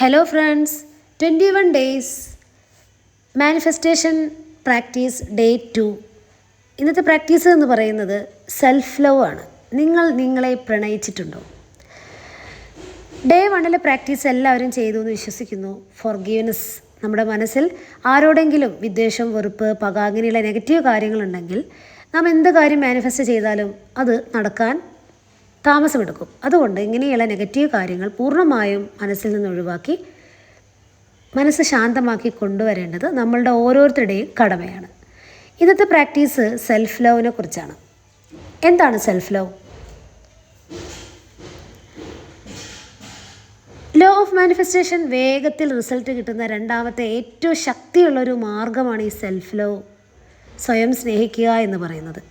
Hello friends, 21 days manifestation practice day 2. ഇന്നത്തെ practice എന്ന് പറയുന്നത് സെൽഫ് ലവ് ആണ്. നിങ്ങൾ നിങ്ങളെ പ്രണയിച്ചിട്ടുണ്ടോ? ഡേ 1 പ്രാക്ടീസ് എല്ലാവരും ചെയ്തു എന്ന് വിശ്വസിക്കുന്നു. ഫോർഗീവ്നെസ്. നമ്മുടെ മനസ്സിൽ ആരോടെങ്കിലും വിദ്വേഷം, വെറുപ്പ്, പക അങ്ങനെയുള്ള നെഗറ്റീവ് കാര്യങ്ങളുണ്ടെങ്കിൽ നാം എന്ത് കാര്യം മാനിഫെസ്റ്റ് ചെയ്താലും അത് നടക്കാൻ താമസമെടുക്കും. അതുകൊണ്ട് ഇങ്ങനെയുള്ള നെഗറ്റീവ് കാര്യങ്ങൾ പൂർണ്ണമായും മനസ്സിൽ നിന്ന് ഒഴിവാക്കി മനസ്സ് ശാന്തമാക്കി കൊണ്ടുവരേണ്ടത് നമ്മളുടെ ഓരോരുത്തരുടെയും കടമയാണ്. ഇന്നത്തെ പ്രാക്ടീസ് സെൽഫ് ലവിനെ കുറിച്ചാണ്. എന്താണ് self love? Law of manifestation വേഗത്തിൽ റിസൾട്ട് കിട്ടുന്ന രണ്ടാമത്തെ ഏറ്റവും ശക്തിയുള്ളൊരു മാർഗമാണ് ഈ സെൽഫ് ലവ്, സ്വയം സ്നേഹിക്കുക എന്ന് പറയുന്നത്.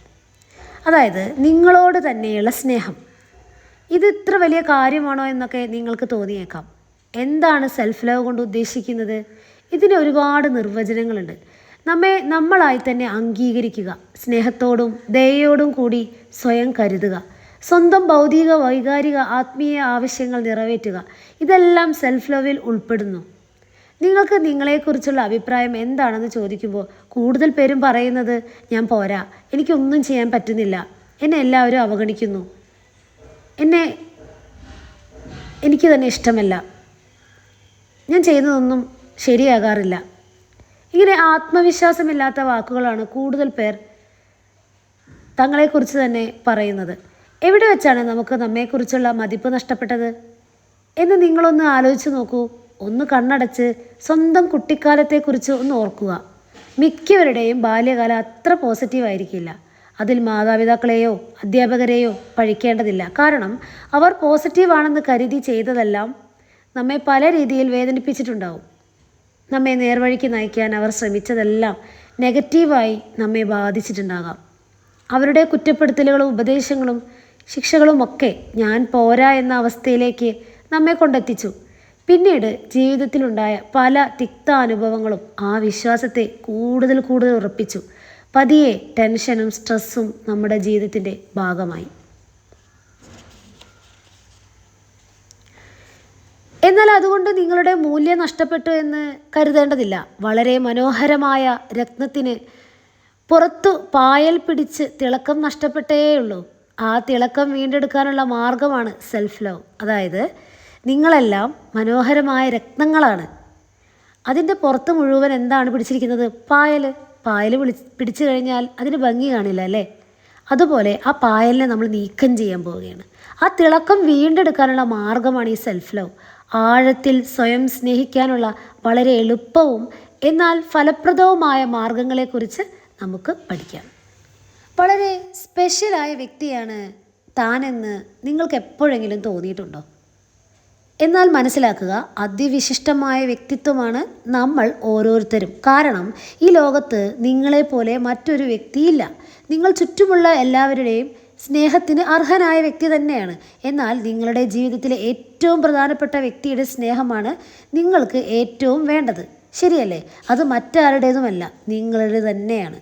അതായത് നിങ്ങളോട് തന്നെയുള്ള സ്നേഹം. ഇത് ഇത്ര വലിയ കാര്യമാണോ എന്നൊക്കെ നിങ്ങൾക്ക് തോന്നിയേക്കാം. എന്താണ് സെൽഫ് ലവ് കൊണ്ട് ഉദ്ദേശിക്കുന്നത്? ഇതിന് ഒരുപാട് നിർവചനങ്ങളുണ്ട്. നമ്മളായി തന്നെ അംഗീകരിക്കുക, സ്നേഹത്തോടും ദയയോടും കൂടി സ്വയം കരുതുക, സ്വന്തം ഭൗതിക, വൈകാരിക, ആത്മീയ ആവശ്യങ്ങൾ നിറവേറ്റുക. ഇതെല്ലാം സെൽഫ് ലവിൽ ഉൾപ്പെടുന്നു. നിങ്ങൾക്ക് നിങ്ങളെക്കുറിച്ചുള്ള അഭിപ്രായം എന്താണെന്ന് ചോദിക്കുമ്പോൾ കൂടുതൽ പേരും പറയുന്നത്, ഞാൻ പോരാ, എനിക്കൊന്നും ചെയ്യാൻ പറ്റുന്നില്ല, എന്നെ എല്ലാവരും അവഗണിക്കുന്നു, എനിക്ക് തന്നെ ഇഷ്ടമല്ല, ഞാൻ ചെയ്യുന്നതൊന്നും ശരിയാകാറില്ല. ഇങ്ങനെ ആത്മവിശ്വാസമില്ലാത്ത വാക്കുകളാണ് കൂടുതൽ പേർ തങ്ങളെക്കുറിച്ച് തന്നെ പറയുന്നത്. എവിടെ വെച്ചാണ് നമുക്ക് നമ്മെക്കുറിച്ചുള്ള മതിപ്പ് നഷ്ടപ്പെട്ടത് എന്ന് നിങ്ങളൊന്ന് ആലോചിച്ച് നോക്കൂ. ഒന്ന് കണ്ണടച്ച് സ്വന്തം കുട്ടിക്കാലത്തെക്കുറിച്ച് ഒന്ന് ഓർക്കുക. മിക്കവരുടെയും ബാല്യകാലം അത്ര പോസിറ്റീവായിരിക്കില്ല. അതിൽ മാതാപിതാക്കളെയോ അധ്യാപകരെയോ പഴിക്കേണ്ടതില്ല. കാരണം അവർ പോസിറ്റീവാണെന്ന് കരുതി ചെയ്തതെല്ലാം നമ്മെ പല രീതിയിൽ വേദനിപ്പിച്ചിട്ടുണ്ടാവും. നമ്മെ നേർവഴിക്ക് നയിക്കാൻ അവർ ശ്രമിച്ചതെല്ലാം നെഗറ്റീവായി നമ്മെ ബാധിച്ചിട്ടുണ്ടാകാം. അവരുടെ കുറ്റപ്പെടുത്തലുകളും ഉപദേശങ്ങളും ശിക്ഷകളുമൊക്കെ ഞാൻ പോരാ എന്ന അവസ്ഥയിലേക്ക് നമ്മെ കൊണ്ടെത്തിച്ചു. പിന്നീട് ജീവിതത്തിലുണ്ടായ പല തിക്താനുഭവങ്ങളും ആ വിശ്വാസത്തെ കൂടുതൽ ഉറപ്പിച്ചു. പതിയെ ടെൻഷനും സ്ട്രെസ്സും നമ്മുടെ ജീവിതത്തിൻ്റെ ഭാഗമായി. എന്നാൽ അതുകൊണ്ട് നിങ്ങളുടെ മൂല്യം നഷ്ടപ്പെട്ടു എന്ന് കരുതേണ്ടതില്ല. വളരെ മനോഹരമായ രത്നത്തിന് പുറത്തു പായൽ പിടിച്ച് തിളക്കം നഷ്ടപ്പെട്ടേയുള്ളൂ. ആ തിളക്കം വീണ്ടെടുക്കാനുള്ള മാർഗമാണ് സെൽഫ് ലവ്. അതായത് നിങ്ങളെല്ലാം മനോഹരമായ രത്നങ്ങളാണ്. അതിൻ്റെ പുറത്ത് മുഴുവൻ എന്താണ് പിടിച്ചിരിക്കുന്നത്? പായൽ പിടിച്ചു കഴിഞ്ഞാൽ അതിന് ഭംഗി കാണില്ല അല്ലേ? അതുപോലെ ആ പായലിനെ നമ്മൾ നീക്കം ചെയ്യാൻ പോവുകയാണ്. ആ തിളക്കം വീണ്ടെടുക്കാനുള്ള മാർഗമാണ് ഈ സെൽഫ് ലവ്. ആഴത്തിൽ സ്വയം സ്നേഹിക്കാനുള്ള വളരെ എളുപ്പവും എന്നാൽ ഫലപ്രദവുമായ മാർഗങ്ങളെക്കുറിച്ച് നമുക്ക് പഠിക്കാം. വളരെ സ്പെഷ്യലായ വ്യക്തിയാണ് താനെന്ന് നിങ്ങൾക്ക് എപ്പോഴെങ്കിലും തോന്നിയിട്ടുണ്ടോ? എന്നാൽ മനസ്സിലാക്കുക, അതിവിശിഷ്ടമായ വ്യക്തിത്വമാണ് നമ്മൾ ഓരോരുത്തരും. കാരണം ഈ ലോകത്ത് നിങ്ങളെപ്പോലെ മറ്റൊരു വ്യക്തിയില്ല. നിങ്ങൾ ചുറ്റുമുള്ള എല്ലാവരുടെയും സ്നേഹത്തിന് അർഹനായ വ്യക്തി തന്നെയാണ്. എന്നാൽ നിങ്ങളുടെ ജീവിതത്തിലെ ഏറ്റവും പ്രധാനപ്പെട്ട വ്യക്തിയുടെ സ്നേഹമാണ് നിങ്ങൾക്ക് ഏറ്റവും വേണ്ടത്. ശരിയല്ലേ? അത് മറ്റാരുടേതുമല്ല, നിങ്ങളുടെ തന്നെയാണ്.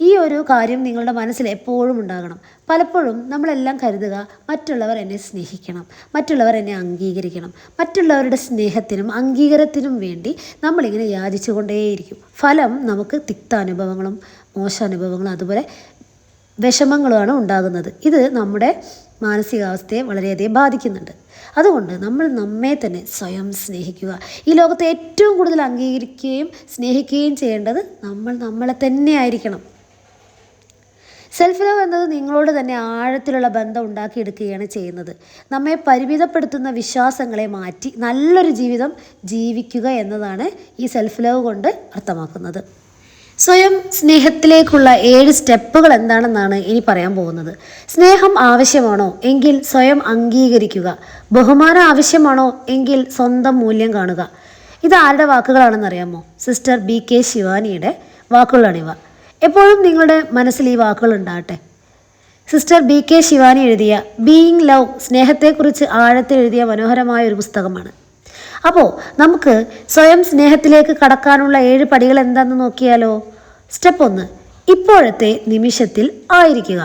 ഈ ഒരു കാര്യം നിങ്ങളുടെ മനസ്സിൽ എപ്പോഴും ഉണ്ടാകണം. പലപ്പോഴും നമ്മളെല്ലാം കരുതുക, മറ്റുള്ളവർ എന്നെ സ്നേഹിക്കണം, മറ്റുള്ളവർ എന്നെ അംഗീകരിക്കണം. മറ്റുള്ളവരുടെ സ്നേഹത്തിനും അംഗീകാരത്തിനും വേണ്ടി നമ്മളിങ്ങനെ യാചിച്ചു കൊണ്ടേയിരിക്കും. ഫലം നമുക്ക് തിക്താനുഭവങ്ങളും മോശാനുഭവങ്ങളും അതുപോലെ വിഷമങ്ങളുമാണ് ഉണ്ടാകുന്നത്. ഇത് നമ്മുടെ മാനസികാവസ്ഥയെ വളരെയധികം ബാധിക്കുന്നുണ്ട്. അതുകൊണ്ട് നമ്മൾ നമ്മെ തന്നെ സ്വയം സ്നേഹിക്കുക. ഈ ലോകത്തെ ഏറ്റവും കൂടുതൽ അംഗീകരിക്കുകയും സ്നേഹിക്കുകയും ചെയ്യേണ്ടത് നമ്മളെ തന്നെ ആയിരിക്കണം. സെൽഫ് ലവ് എന്നത് നിങ്ങളോട് തന്നെ ആഴത്തിലുള്ള ബന്ധം ഉണ്ടാക്കിയെടുക്കുകയാണ് ചെയ്യുന്നത്. നമ്മെ പരിമിതപ്പെടുത്തുന്ന വിശ്വാസങ്ങളെ മാറ്റി നല്ലൊരു ജീവിതം ജീവിക്കുക എന്നതാണ് ഈ സെൽഫ് ലവ് കൊണ്ട് അർത്ഥമാക്കുന്നത്. സ്വയം സ്നേഹത്തിലേക്കുള്ള 7 സ്റ്റെപ്പുകൾ എന്താണെന്നാണ് ഇനി പറയാൻ പോകുന്നത്. സ്നേഹം ആവശ്യമാണോ എങ്കിൽ സ്വയം അംഗീകരിക്കുക. ബഹുമാനം ആവശ്യമാണോ എങ്കിൽ സ്വന്തം മൂല്യം കാണുക. ഇത് ആരുടെ വാക്കുകളാണെന്നറിയാമോ? Sister BK ശിവാനിയുടെ വാക്കുകളാണിവ. എപ്പോഴും നിങ്ങളുടെ മനസ്സിൽ ഈ വാക്കുകൾ ഉണ്ടാകട്ടെ. സിസ്റ്റർ BK ശിവാനി എഴുതിയ ബീയിങ് ലവ്, സ്നേഹത്തെക്കുറിച്ച് ആഴത്തിൽ എഴുതിയ മനോഹരമായ ഒരു പുസ്തകമാണ്. അപ്പോൾ നമുക്ക് സ്വയം സ്നേഹത്തിലേക്ക് കടക്കാനുള്ള 7 പടികൾ എന്താണെന്ന് നോക്കിയാലോ? സ്റ്റെപ്പ് 1, ഇപ്പോഴത്തെ നിമിഷത്തിൽ ആയിരിക്കുക.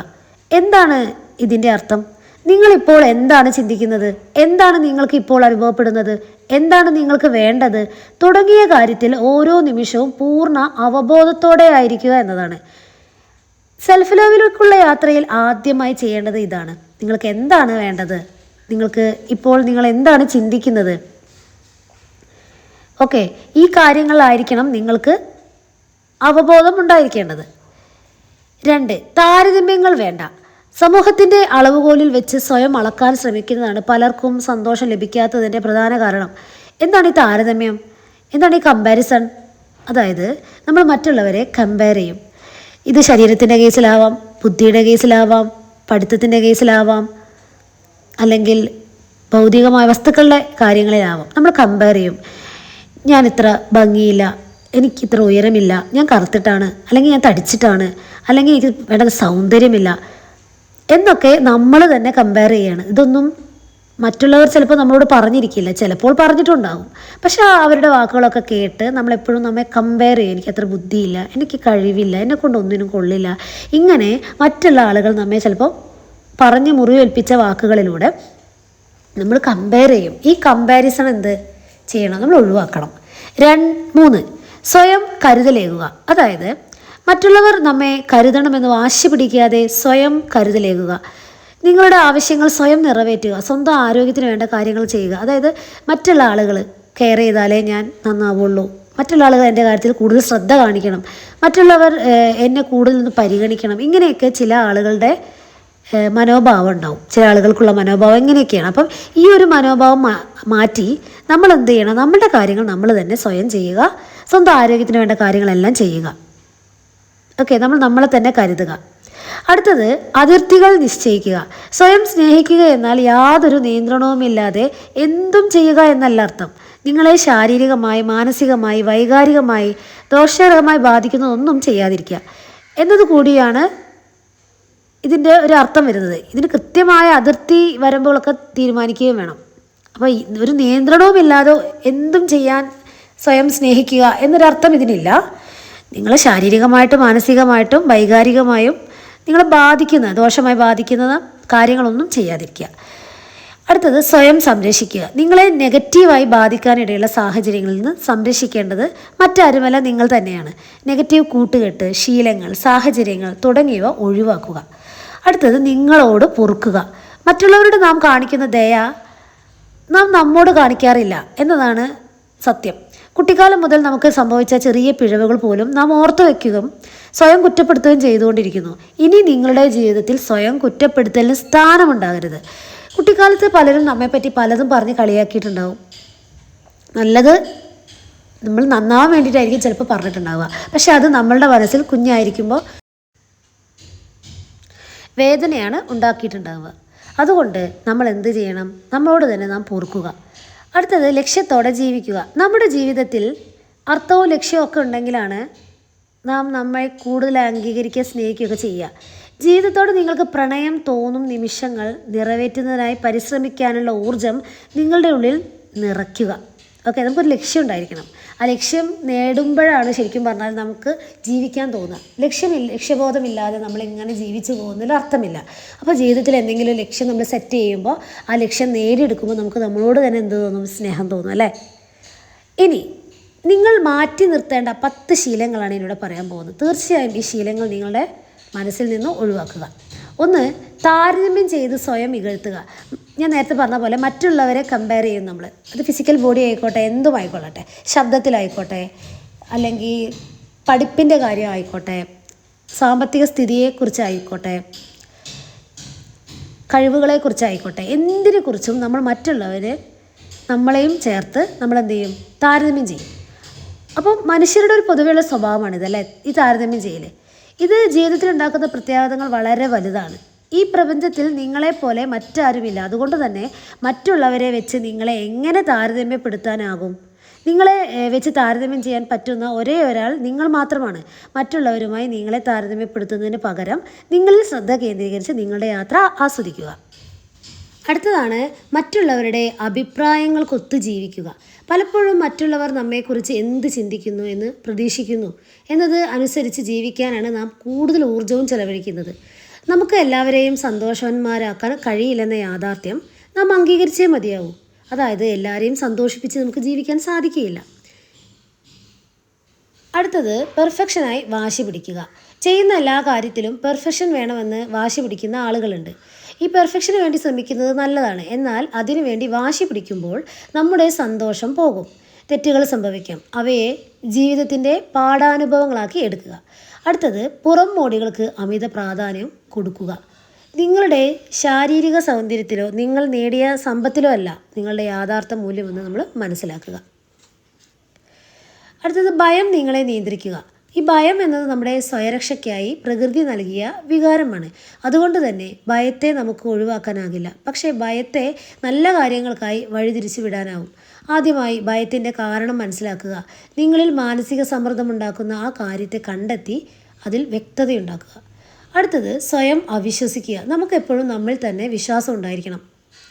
എന്താണ് ഇതിൻ്റെ അർത്ഥം? നിങ്ങളിപ്പോൾ എന്താണ് ചിന്തിക്കുന്നത്, എന്താണ് നിങ്ങൾക്ക് ഇപ്പോൾ അനുഭവപ്പെടുന്നത്, എന്താണ് നിങ്ങൾക്ക് വേണ്ടത് തുടങ്ങിയ കാര്യത്തിൽ ഓരോ നിമിഷവും പൂർണ്ണ അവബോധത്തോടെ ആയിരിക്കുക എന്നതാണ്. സെൽഫ് ലവിലേക്കുള്ള യാത്രയിൽ ആദ്യമായി ചെയ്യേണ്ടത് ഇതാണ്. നിങ്ങൾക്ക് എന്താണ് വേണ്ടത്, നിങ്ങൾ എന്താണ് ചിന്തിക്കുന്നത്, ഓക്കെ, ഈ കാര്യങ്ങളായിരിക്കണം നിങ്ങൾക്ക് അവബോധം ഉണ്ടായിരിക്കേണ്ടത്. 2, താരതമ്യങ്ങൾ വേണ്ട. സമൂഹത്തിൻ്റെ അളവുകോലിൽ വെച്ച് സ്വയം അളക്കാൻ ശ്രമിക്കുന്നതാണ് പലർക്കും സന്തോഷം ലഭിക്കാത്തതിൻ്റെ പ്രധാന കാരണം. എന്താണ് ഈ താരതമ്യം, എന്താണ് ഈ കമ്പാരിസൺ? അതായത് നമ്മൾ മറ്റുള്ളവരെ കമ്പയർ ചെയ്യും. ഇത് ശരീരത്തിൻ്റെ കേസിലാവാം, ബുദ്ധിയുടെ കേസിലാവാം, പഠിത്തത്തിൻ്റെ കേസിലാവാം, അല്ലെങ്കിൽ ഭൗതികമായ വസ്തുക്കളുടെ കാര്യങ്ങളിലാവാം. നമ്മൾ കമ്പയർ ചെയ്യും. ഞാൻ ഇത്ര ഭംഗിയില്ല, എനിക്കിത്ര ഉയരമില്ല, ഞാൻ കറുത്തിട്ടാണ്, അല്ലെങ്കിൽ ഞാൻ തടിച്ചിട്ടാണ്, അല്ലെങ്കിൽ എനിക്ക് വേണ്ടത് സൗന്ദര്യമില്ല എന്നൊക്കെ നമ്മൾ തന്നെ കമ്പയർ ചെയ്യാണ്. ഇതൊന്നും മറ്റുള്ളവർ ചിലപ്പോൾ നമ്മളോട് പറഞ്ഞിരിക്കില്ല, ചിലപ്പോൾ പറഞ്ഞിട്ടുണ്ടാകും. പക്ഷെ അവരുടെ വാക്കുകളൊക്കെ കേട്ട് നമ്മളെപ്പോഴും നമ്മെ കമ്പയർ ചെയ്യും. എനിക്കത്ര ബുദ്ധിയില്ല, എനിക്ക് കഴിവില്ല, എന്നെക്കൊണ്ട് ഒന്നിനും കൊള്ളില്ല, ഇങ്ങനെ മറ്റുള്ള ആളുകൾ നമ്മെ ചിലപ്പോൾ പറഞ്ഞ് മുറിവേൽപ്പിച്ച വാക്കുകളിലൂടെ നമ്മൾ കമ്പയർ ചെയ്യും. ഈ കമ്പാരിസൺ എന്ത് ചെയ്യണം, നമ്മൾ ഒഴിവാക്കണം. 3, സ്വയം കരുതലേകുക. അതായത് മറ്റുള്ളവർ നമ്മെ കരുതണമെന്ന് വാശി പിടിക്കാതെ സ്വയം കരുതലേകുക. നിങ്ങളുടെ ആവശ്യങ്ങൾ സ്വയം നിറവേറ്റുക, സ്വന്തം ആരോഗ്യത്തിന് വേണ്ട കാര്യങ്ങൾ ചെയ്യുക. അതായത് മറ്റുള്ള ആളുകൾ കെയർ ചെയ്താലേ ഞാൻ നന്നാവുള്ളൂ, മറ്റുള്ള ആളുകൾ എൻ്റെ കാര്യത്തിൽ കൂടുതൽ ശ്രദ്ധ കാണിക്കണം, മറ്റുള്ളവർ എന്നെ കൂടുതൽ നിന്ന് പരിഗണിക്കണം, ഇങ്ങനെയൊക്കെ ചില ആളുകളുടെ മനോഭാവം ഉണ്ടാവും. ചില ആളുകൾക്കുള്ള മനോഭാവം ഇങ്ങനെയൊക്കെയാണ്. അപ്പം ഈ ഒരു മനോഭാവം മാറ്റി നമ്മൾ എന്ത് ചെയ്യണം, നമ്മുടെ കാര്യങ്ങൾ നമ്മൾ തന്നെ സ്വയം ചെയ്യുക, സ്വന്തം ആരോഗ്യത്തിന് വേണ്ട കാര്യങ്ങളെല്ലാം ചെയ്യുക. ഓക്കെ, നമ്മൾ നമ്മളെ തന്നെ കരുതുക. അടുത്തത് അതിർത്തികൾ നിശ്ചയിക്കുക. സ്വയം സ്നേഹിക്കുക എന്നാൽ യാതൊരു നിയന്ത്രണവുമില്ലാതെ എന്തും ചെയ്യുക എന്നല്ല അർത്ഥം. നിങ്ങളെ ശാരീരികമായി, മാനസികമായി, വൈകാരികമായി ദോഷകരമായി ബാധിക്കുന്നതൊന്നും ചെയ്യാതിരിക്കുക എന്നതുകൂടിയാണ് ഇതിൻ്റെ ഒരു അർത്ഥം വരുന്നത്. ഇതിന് കൃത്യമായ അതിർത്തി വരമ്പുകളൊക്കെ തീരുമാനിക്കുകയും വേണം. അപ്പോൾ ഒരു നിയന്ത്രണവുമില്ലാതെ എന്തും ചെയ്യാൻ സ്വയം സ്നേഹിക്കുക എന്നൊരർത്ഥം ഇതിനില്ല. നിങ്ങൾ ശാരീരികമായിട്ടും മാനസികമായിട്ടും വൈകാരികമായും നിങ്ങളെ ദോഷമായി ബാധിക്കുന്ന കാര്യങ്ങളൊന്നും ചെയ്യാതിരിക്കുക. അടുത്തത് സ്വയം സംരക്ഷിക്കുക. നിങ്ങളെ നെഗറ്റീവായി ബാധിക്കാനിടയുള്ള സാഹചര്യങ്ങളിൽ നിന്ന് സംരക്ഷിക്കേണ്ടത് മറ്റാരുമല്ല, നിങ്ങൾ തന്നെയാണ്. നെഗറ്റീവ് കൂട്ടുകെട്ട്, ശീലങ്ങൾ, സാഹചര്യങ്ങൾ തുടങ്ങിയവ ഒഴിവാക്കുക. അടുത്തത് നിങ്ങളോട് പൊറുക്കുക. മറ്റുള്ളവരോട് നാം കാണിക്കുന്ന ദയ നാം നമ്മോട് കാണിക്കാറില്ല എന്നതാണ് സത്യം. കുട്ടിക്കാലം മുതൽ നമുക്ക് സംഭവിച്ച ചെറിയ പിഴവുകൾ പോലും നാം ഓർത്തു വയ്ക്കുകയും സ്വയം കുറ്റപ്പെടുത്തുകയും ചെയ്തുകൊണ്ടിരിക്കുന്നു. ഇനി നിങ്ങളുടെ ജീവിതത്തിൽ സ്വയം കുറ്റപ്പെടുത്തലിന് സ്ഥാനമുണ്ടാകരുത്. കുട്ടിക്കാലത്ത് പലരും നമ്മെപ്പറ്റി പലതും പറഞ്ഞ് കളിയാക്കിയിട്ടുണ്ടാവും. നല്ലത് നമ്മൾ നന്നാവാൻ വേണ്ടിയിട്ടായിരിക്കും ചിലപ്പോൾ പറഞ്ഞിട്ടുണ്ടാവുക. പക്ഷെ അത് നമ്മളുടെ മനസ്സിൽ കുഞ്ഞായിരിക്കുമ്പോൾ വേദനയാണ് ഉണ്ടാക്കിയിട്ടുണ്ടാവുക. അതുകൊണ്ട് നമ്മൾ എന്ത് ചെയ്യണം, നമ്മളോട് തന്നെ നാം പൊറുക്കുക. അടുത്തത് ലക്ഷ്യത്തോടെ ജീവിക്കുക. നമ്മുടെ ജീവിതത്തിൽ അർത്ഥവും ലക്ഷ്യവും ഒക്കെ ഉണ്ടെങ്കിലാണ് നാം നമ്മെ കൂടുതൽ അംഗീകരിക്കുക, സ്നേഹിക്കുകയൊക്കെ ചെയ്യുക. ജീവിതത്തോട് നിങ്ങൾക്ക് പ്രണയം തോന്നും നിമിഷങ്ങൾ നിറവേറ്റുന്നതിനായി പരിശ്രമിക്കാനുള്ള ഊർജം നിങ്ങളുടെ ഉള്ളിൽ നിറയ്ക്കുക. ഓക്കെ, നമുക്കൊരു ലക്ഷ്യം ഉണ്ടായിരിക്കണം. ആ ലക്ഷ്യം നേടുമ്പോഴാണ് ശരിക്കും പറഞ്ഞാൽ നമുക്ക് ജീവിക്കാൻ തോന്നുക. ലക്ഷ്യബോധമില്ലാതെ നമ്മളിങ്ങനെ ജീവിച്ചു പോകുന്നതിൽ അർത്ഥമില്ല. അപ്പോൾ ജീവിതത്തിൽ എന്തെങ്കിലും ലക്ഷ്യം നമ്മൾ സെറ്റ് ചെയ്യുമ്പോൾ ആ ലക്ഷ്യം നേടിയെടുക്കുമ്പോൾ നമുക്ക് നമ്മളോട് തന്നെ എന്ത് തോന്നും, സ്നേഹം തോന്നും അല്ലേ. ഇനി നിങ്ങൾ മാറ്റി നിർത്തേണ്ട 10 ശീലങ്ങളാണ് എന്നോട് പറയാൻ പോകുന്നത്. തീർച്ചയായും ഈ ശീലങ്ങൾ നിങ്ങളുടെ മനസ്സിൽ നിന്ന് ഒഴിവാക്കുക. 1, താരതമ്യം ചെയ്ത് സ്വയം ഇകഴ്ത്തുക. ഞാൻ നേരത്തെ പറഞ്ഞ പോലെ മറ്റുള്ളവരെ കമ്പയർ ചെയ്യും നമ്മൾ. അത് ഫിസിക്കൽ ബോഡി ആയിക്കോട്ടെ, എന്തും ആയിക്കൊള്ളട്ടെ, ശബ്ദത്തിലായിക്കോട്ടെ, അല്ലെങ്കിൽ പഠിപ്പിൻ്റെ കാര്യം ആയിക്കോട്ടെ, സാമ്പത്തിക സ്ഥിതിയെക്കുറിച്ചായിക്കോട്ടെ, കഴിവുകളെക്കുറിച്ചായിക്കോട്ടെ, എന്തിനെക്കുറിച്ചും നമ്മൾ നമ്മളെയും ചേർത്ത് നമ്മളെന്ത് ചെയ്യും, താരതമ്യം ചെയ്യും. അപ്പം മനുഷ്യരുടെ ഒരു പൊതുവെയുള്ള സ്വഭാവമാണിതല്ലേ, ഈ താരതമ്യം ചെയ്യൽ. ഇത് ജീവിതത്തിൽ ഉണ്ടാക്കുന്ന പ്രത്യാഘാതങ്ങൾ വളരെ വലുതാണ്. ഈ പ്രപഞ്ചത്തിൽ നിങ്ങളെപ്പോലെ മറ്റാരുമില്ല. അതുകൊണ്ട് തന്നെ മറ്റുള്ളവരെ വെച്ച് നിങ്ങളെ എങ്ങനെ താരതമ്യപ്പെടുത്താനാകും? നിങ്ങളെ വെച്ച് താരതമ്യം ചെയ്യാൻ പറ്റുന്ന ഒരേ ഒരാൾ നിങ്ങൾ മാത്രമാണ്. മറ്റുള്ളവരുമായി നിങ്ങളെ താരതമ്യപ്പെടുത്തുന്നതിന് പകരം നിങ്ങളിൽ ശ്രദ്ധ കേന്ദ്രീകരിച്ച് നിങ്ങളുടെ യാത്ര ആസ്വദിക്കുക. അടുത്തതാണ് മറ്റുള്ളവരുടെ അഭിപ്രായങ്ങൾക്കൊത്തു ജീവിക്കുക. പലപ്പോഴും മറ്റുള്ളവർ നമ്മെക്കുറിച്ച് എന്ത് ചിന്തിക്കുന്നു എന്ന് പ്രതീക്ഷിക്കുന്നു എന്നത് അനുസരിച്ച് ജീവിക്കാനാണ് നാം കൂടുതൽ ഊർജ്ജവും ചെലവഴിക്കുന്നത്. നമുക്ക് എല്ലാവരെയും സന്തോഷവാന്മാരാക്കാൻ കഴിയില്ലെന്ന യാഥാർത്ഥ്യം നാം അംഗീകരിച്ചേ മതിയാവൂ. അതായത് എല്ലാവരെയും സന്തോഷിപ്പിച്ച് നമുക്ക് ജീവിക്കാൻ സാധിക്കുകയില്ല. അടുത്തത് പെർഫെക്ഷനായി വാശി പിടിക്കുക. ചെയ്യുന്ന എല്ലാ കാര്യത്തിലും പെർഫെക്ഷൻ വേണമെന്ന് വാശി പിടിക്കുന്ന ആളുകളുണ്ട്. ഈ പെർഫെക്ഷന് വേണ്ടി ശ്രമിക്കുന്നത് നല്ലതാണ്. എന്നാൽ അതിനു വേണ്ടി വാശി പിടിക്കുമ്പോൾ നമ്മുടെ സന്തോഷം പോകും. തെറ്റുകൾ സംഭവിക്കാം. അവയെ ജീവിതത്തിൻ്റെ പാഠാനുഭവങ്ങളാക്കി എടുക്കുക. അടുത്തത് പുറം മോടികൾക്ക് അമിത പ്രാധാന്യം കൊടുക്കുക. നിങ്ങളുടെ ശാരീരിക സൗന്ദര്യത്തിലോ നിങ്ങൾ നേടിയ സമ്പത്തിലോ അല്ല നിങ്ങളുടെ യഥാർത്ഥ മൂല്യമെന്ന് നമ്മൾ മനസ്സിലാക്കുക. അടുത്തത് ഭയം നിങ്ങളെ നിയന്ത്രിക്കുക. ഈ ഭയം എന്നത് നമ്മുടെ സ്വയരക്ഷയ്ക്കായി പ്രകൃതി നൽകിയ വികാരമാണ്. അതുകൊണ്ട് തന്നെ ഭയത്തെ നമുക്ക് ഒഴിവാക്കാനാകില്ല. പക്ഷേ ഭയത്തെ നല്ല കാര്യങ്ങൾക്കായി വഴിതിരിച്ചു വിടാനാവും. ആദ്യമായി ഭയത്തിൻ്റെ കാരണം മനസ്സിലാക്കുക. നിങ്ങളിൽ മാനസിക സമ്മർദ്ദമുണ്ടാക്കുന്ന ആ കാര്യത്തെ കണ്ടെത്തി അതിൽ വ്യക്തതയുണ്ടാക്കുക. അടുത്തത് സ്വയം അവിശ്വസിക്കുക. നമുക്കെപ്പോഴും നമ്മിൽ തന്നെ വിശ്വാസം ഉണ്ടായിരിക്കണം.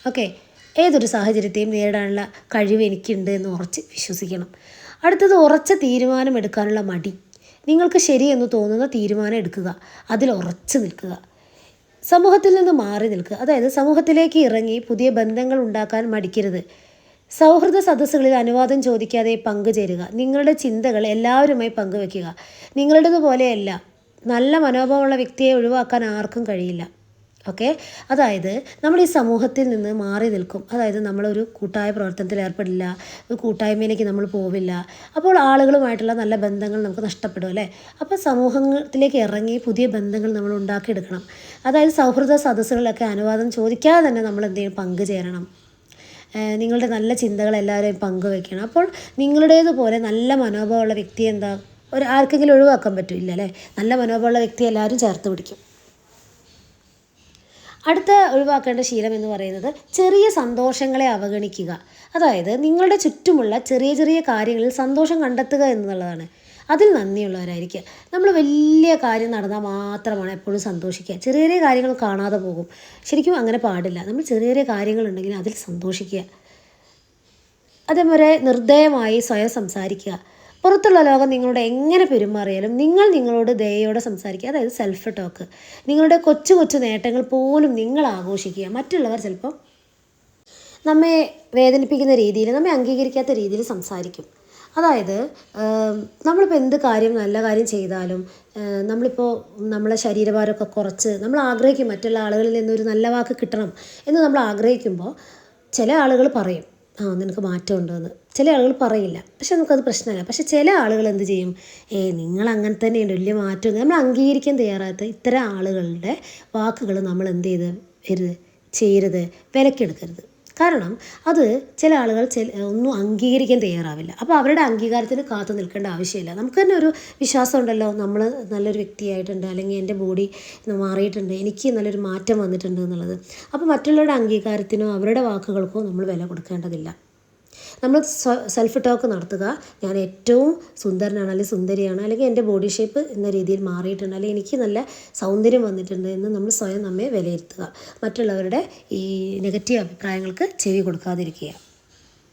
ഓക്കെ, ഏതൊരു സാഹചര്യത്തെയും നേരിടാനുള്ള കഴിവ് എനിക്കുണ്ട് എന്ന് ഉറച്ച് വിശ്വസിക്കണം. അടുത്തത് ഉറച്ച തീരുമാനമെടുക്കാനുള്ള മടി. നിങ്ങൾക്ക് ശരിയെന്ന് തോന്നുന്ന തീരുമാനം എടുക്കുക, അതിൽ ഉറച്ചു നിൽക്കുക. സമൂഹത്തിൽ നിന്ന് മാറി നിൽക്കുക. അതായത് സമൂഹത്തിലേക്ക് ഇറങ്ങി പുതിയ ബന്ധങ്ങൾ ഉണ്ടാക്കാൻ മടിക്കരുത്. സൗഹൃദ സദസ്സുകളിൽ അനുവാദം ചോദിക്കാതെ പങ്കുചേരുക. നിങ്ങളുടെ ചിന്തകൾ എല്ലാവരുമായി പങ്കുവെക്കുക. നിങ്ങളുടേതുപോലെയല്ല. നല്ല മനോഭാവമുള്ള വ്യക്തിയെ ഒഴിവാക്കാൻ ആർക്കും കഴിയില്ല. ഓക്കെ, അതായത് നമ്മൾ ഈ സമൂഹത്തിൽ നിന്ന് മാറി നിൽക്കും. അതായത് നമ്മളൊരു കൂട്ടായ പ്രവർത്തനത്തിൽ ഏർപ്പെടില്ല, ഒരു കൂട്ടായ്മയിലേക്ക് നമ്മൾ പോവില്ല. അപ്പോൾ ആളുകളുമായിട്ടുള്ള നല്ല ബന്ധങ്ങൾ നമുക്ക് നഷ്ടപ്പെടും അല്ലേ. അപ്പോൾ സമൂഹത്തിലേക്ക് ഇറങ്ങി പുതിയ ബന്ധങ്ങൾ നമ്മൾ ഉണ്ടാക്കിയെടുക്കണം. അതായത് സൗഹൃദ സദസ്സുകളിലൊക്കെ അനുവാദം ചോദിക്കാതെ തന്നെ നമ്മൾ എന്തെങ്കിലും പങ്കുചേരണം. നിങ്ങളുടെ നല്ല ചിന്തകൾ എല്ലാവരെയും പങ്കുവെക്കണം. അപ്പോൾ നിങ്ങളുടേതുപോലെ നല്ല മനോഭാവമുള്ള വ്യക്തി ആർക്കെങ്കിലും ഒഴിവാക്കാൻ പറ്റില്ല അല്ലേ. നല്ല മനോഭാവമുള്ള വ്യക്തി എല്ലാവരും ചേർത്ത് പിടിക്കും. അടുത്ത ഒഴിവാക്കേണ്ട ശീലം എന്ന് പറയുന്നത് ചെറിയ സന്തോഷങ്ങളെ അവഗണിക്കുക. അതായത് നിങ്ങളുടെ ചുറ്റുമുള്ള ചെറിയ ചെറിയ കാര്യങ്ങളിൽ സന്തോഷം കണ്ടെത്തുക എന്നുള്ളതാണ്. അതിൽ നന്ദിയുള്ളവരായിരിക്കുക. നമ്മൾ വലിയ കാര്യം നടന്നാൽ മാത്രമാണ് എപ്പോഴും സന്തോഷിക്കുക. ചെറിയ ചെറിയ കാര്യങ്ങൾ കാണാതെ പോകും. ശരിക്കും അങ്ങനെ പാടില്ല. നമ്മൾ ചെറിയ ചെറിയ കാര്യങ്ങളുണ്ടെങ്കിൽ അതിൽ സന്തോഷിക്കുക. അതേപോലെ നിർദ്ദയമായി സ്വയം സംസാരിക്കുക. പുറത്തുള്ള ലോകം നിങ്ങളോട് എങ്ങനെ പെരുമാറിയാലും നിങ്ങൾ നിങ്ങളോട് ദയയോടെ സംസാരിക്കുക. അതായത് സെൽഫ് ടോക്ക്. നിങ്ങളുടെ കൊച്ചു കൊച്ചു നേട്ടങ്ങൾ പോലും നിങ്ങൾ ആഘോഷിക്കുക. മറ്റുള്ളവർ ചിലപ്പോൾ നമ്മെ വേദനിപ്പിക്കുന്ന രീതിയിൽ, നമ്മെ അംഗീകരിക്കാത്ത രീതിയിൽ സംസാരിക്കും. അതായത് നമ്മളിപ്പോൾ എന്ത് കാര്യം നല്ല കാര്യം ചെയ്താലും നമ്മളിപ്പോൾ നമ്മളെ ശരീരഭാരമൊക്കെ കുറച്ച് നമ്മൾ ആഗ്രഹിക്കും മറ്റുള്ള ആളുകളിൽ നിന്നൊരു നല്ല വാക്ക് കിട്ടണം എന്ന് നമ്മൾ ആഗ്രഹിക്കുമ്പോൾ ചില ആളുകൾ പറയും നിനക്ക് മാറ്റമുണ്ടെന്ന്. ചില ആളുകൾ പറയില്ല. പക്ഷെ നമുക്കത് പ്രശ്നമല്ല. പക്ഷെ ചില ആളുകൾ എന്ത് ചെയ്യും, നിങ്ങൾ അങ്ങനെ തന്നെയുണ്ട്, വലിയ മാറ്റം. നമ്മൾ അംഗീകരിക്കാൻ തയ്യാറാത്ത ഇത്തരം ആളുകളുടെ വാക്കുകൾ നമ്മൾ എന്ത് ചെയ്യരുത്, വിലക്കെടുക്കരുത്. കാരണം അത് ചില ആളുകൾ ഒന്നും അംഗീകരിക്കാൻ തയ്യാറാവില്ല. അപ്പോൾ അവരുടെ അംഗീകാരത്തിന് കാത്തു നിൽക്കേണ്ട ആവശ്യമില്ല. നമുക്ക് തന്നെ ഒരു വിശ്വാസം ഉണ്ടല്ലോ, നമ്മൾ നല്ലൊരു വ്യക്തിയായിട്ടുണ്ട്, അല്ലെങ്കിൽ എൻ്റെ ബോഡി മാറിയിട്ടുണ്ട്, എനിക്ക് നല്ലൊരു മാറ്റം വന്നിട്ടുണ്ട് എന്നുള്ളത്. അപ്പോൾ മറ്റുള്ളവരുടെ അംഗീകാരത്തിനോ അവരുടെ വാക്കുകൾക്കോ നമ്മൾ വില കൊടുക്കേണ്ടതില്ല. നമ്മൾ സെൽഫ് ടോക്ക് നടത്തുക. ഞാൻ ഏറ്റവും സുന്ദരനാണ്, അല്ലെങ്കിൽ സുന്ദരിയാണ്, അല്ലെങ്കിൽ എൻ്റെ ബോഡി ഷേപ്പ് എന്ന രീതിയിൽ മാറിയിട്ടുണ്ട്, അല്ലെങ്കിൽ എനിക്ക് നല്ല സൗന്ദര്യം വന്നിട്ടുണ്ട് എന്ന് നമ്മൾ സ്വയം നമ്മെ വിലയിരുത്തുക. മറ്റുള്ളവരുടെ ഈ നെഗറ്റീവ് അഭിപ്രായങ്ങൾക്ക് ചെവി കൊടുക്കാതിരിക്കുക.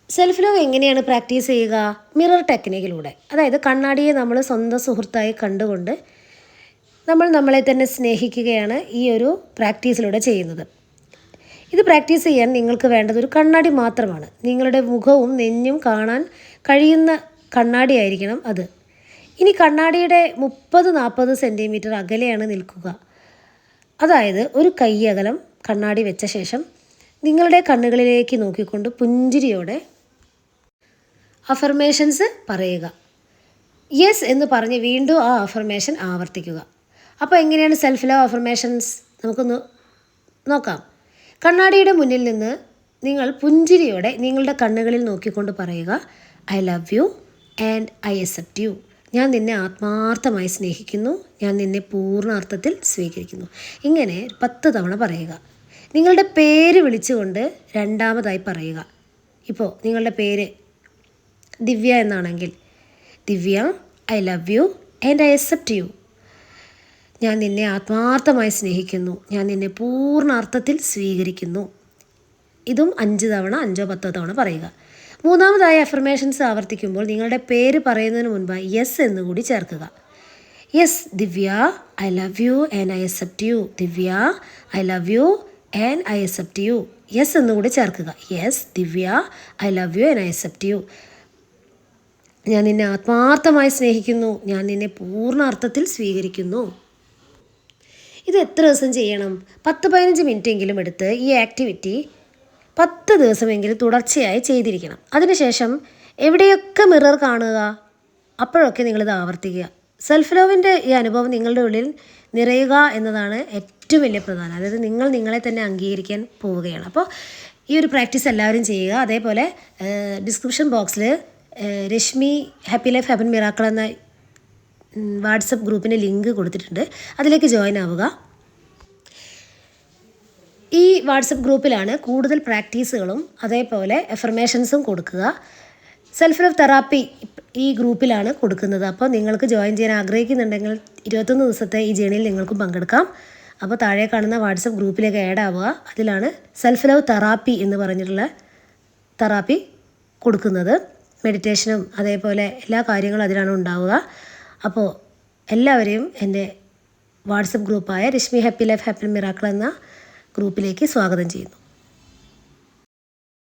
സെൽഫ് ലവ് എങ്ങനെയാണ് പ്രാക്ടീസ് ചെയ്യുക? മിറർ ടെക്നിക്കിലൂടെ. അതായത് കണ്ണാടിയെ നമ്മൾ സ്വന്തം സുഹൃത്തായി കണ്ടുകൊണ്ട് നമ്മൾ നമ്മളെ തന്നെ സ്നേഹിക്കുകയാണ് ഈ ഒരു പ്രാക്ടീസിലൂടെ ചെയ്യുന്നത്. ഇത് പ്രാക്ടീസ് ചെയ്യാൻ നിങ്ങൾക്ക് വേണ്ടത് ഒരു കണ്ണാടി മാത്രമാണ്. നിങ്ങളുടെ മുഖവും നെഞ്ഞും കാണാൻ കഴിയുന്ന കണ്ണാടിയായിരിക്കണം അത്. ഇനി കണ്ണാടിയുടെ 30-40 സെൻറ്റിമീറ്റർ അകലെയാണ് നിൽക്കുക. അതായത് ഒരു കൈ അകലം കണ്ണാടി വെച്ച ശേഷം നിങ്ങളുടെ കണ്ണുകളിലേക്ക് നോക്കിക്കൊണ്ട് പുഞ്ചിരിയോടെ അഫർമേഷൻസ് പറയുക. യെസ് എന്ന് പറഞ്ഞ് വീണ്ടും ആ അഫർമേഷൻ ആവർത്തിക്കുക. അപ്പോൾ എങ്ങനെയാണ് സെൽഫ് ലവ് അഫർമേഷൻസ് നമുക്കൊന്ന് നോക്കാം. കണ്ണാടിയുടെ മുന്നിൽ നിന്ന് നിങ്ങൾ പുഞ്ചിരിയോടെ നിങ്ങളുടെ കണ്ണുകളിൽ നോക്കിക്കൊണ്ട് പറയുക, I love you and I accept you. ഞാൻ നിന്നെ ആത്മാർത്ഥമായി സ്നേഹിക്കുന്നു, ഞാൻ നിന്നെ പൂർണ്ണ അർത്ഥത്തിൽ സ്വീകരിക്കുന്നു. ഇങ്ങനെ 10 തവണ പറയുക. നിങ്ങളുടെ പേര് വിളിച്ചുകൊണ്ട് രണ്ടാമതായി പറയുക. ഇപ്പോൾ നിങ്ങളുടെ പേര് ദിവ്യ എന്നാണെങ്കിൽ, Divya, I love you and I accept you. ഞാൻ നിന്നെ ആത്മാർത്ഥമായി സ്നേഹിക്കുന്നു, ഞാൻ നിന്നെ പൂർണ്ണ അർത്ഥത്തിൽ സ്വീകരിക്കുന്നു. ഇതും 5 തവണ 5-10 തവണ പറയുക. മൂന്നാമതായി അഫർമേഷൻസ് ആവർത്തിക്കുമ്പോൾ നിങ്ങളുടെ പേര് പറയുന്നതിന് മുൻപായി യെസ് എന്നുകൂടി ചേർക്കുക. Yes Divya, I love you and I accept U. Divya, I love you and I accept U. Yes എന്നുകൂടി ചേർക്കുക. Yes Divya, I love you and I accept you. ഞാൻ നിന്നെ ആത്മാർത്ഥമായി സ്നേഹിക്കുന്നു. ഞാൻ നിന്നെ പൂർണ്ണ അർത്ഥത്തിൽ സ്വീകരിക്കുന്നു. ഇത് എത്ര ദിവസം ചെയ്യണം? 10-15 മിനിറ്റെങ്കിലും എടുത്ത് ഈ ആക്ടിവിറ്റി 10 ദിവസമെങ്കിലും തുടർച്ചയായി ചെയ്തിരിക്കണം. അതിനുശേഷം എവിടെയൊക്കെ മിറർ കാണുക, അപ്പോഴൊക്കെ നിങ്ങളിത് ആവർത്തിക്കുക. സെൽഫ് ലവിൻ്റെ ഈ അനുഭവം നിങ്ങളുടെ ഉള്ളിൽ നിറയുക എന്നതാണ് ഏറ്റവും വലിയ പ്രധാനം. അതായത് നിങ്ങൾ നിങ്ങളെ തന്നെ അംഗീകരിക്കാൻ പോവുകയാണ്. അപ്പോൾ ഈ ഒരു പ്രാക്ടീസ് എല്ലാവരും ചെയ്യുക. അതേപോലെ ഡിസ്ക്രിപ്ഷൻ ബോക്സിൽ Rashmi happy life heaven miracle എന്ന വാട്സപ്പ് ഗ്രൂപ്പിൻ്റെ ലിങ്ക് കൊടുത്തിട്ടുണ്ട്. അതിലേക്ക് ജോയിൻ ആവുക. ഈ വാട്സപ്പ് ഗ്രൂപ്പിലാണ് കൂടുതൽ പ്രാക്ടീസുകളും അതേപോലെ എഫർമേഷൻസും കൊടുക്കുക. സെൽഫ് ലവ് തെറാപ്പി ഈ ഗ്രൂപ്പിലാണ് കൊടുക്കുന്നത്. അപ്പോൾ നിങ്ങൾക്ക് ജോയിൻ ചെയ്യാൻ ആഗ്രഹിക്കുന്നുണ്ടെങ്കിൽ 21 ദിവസത്തെ ഈ ജേണിയിൽ നിങ്ങൾക്കും പങ്കെടുക്കാം. അപ്പോൾ താഴെ കാണുന്ന വാട്സപ്പ് ഗ്രൂപ്പിലേക്ക് ആഡ് ആവുക. അതിലാണ് സെൽഫ് ലവ് തെറാപ്പി എന്ന് പറഞ്ഞിട്ടുള്ള തെറാപ്പി കൊടുക്കുന്നത്. മെഡിറ്റേഷനും അതേപോലെ എല്ലാ കാര്യങ്ങളും അതിലാണ് ഉണ്ടാവുക. അപ്പോൾ എല്ലാവരെയും എൻ്റെ വാട്സപ്പ് ഗ്രൂപ്പായ Rashmi happy life happy miracle എന്ന ഗ്രൂപ്പിലേക്ക് സ്വാഗതം ചെയ്യുന്നു.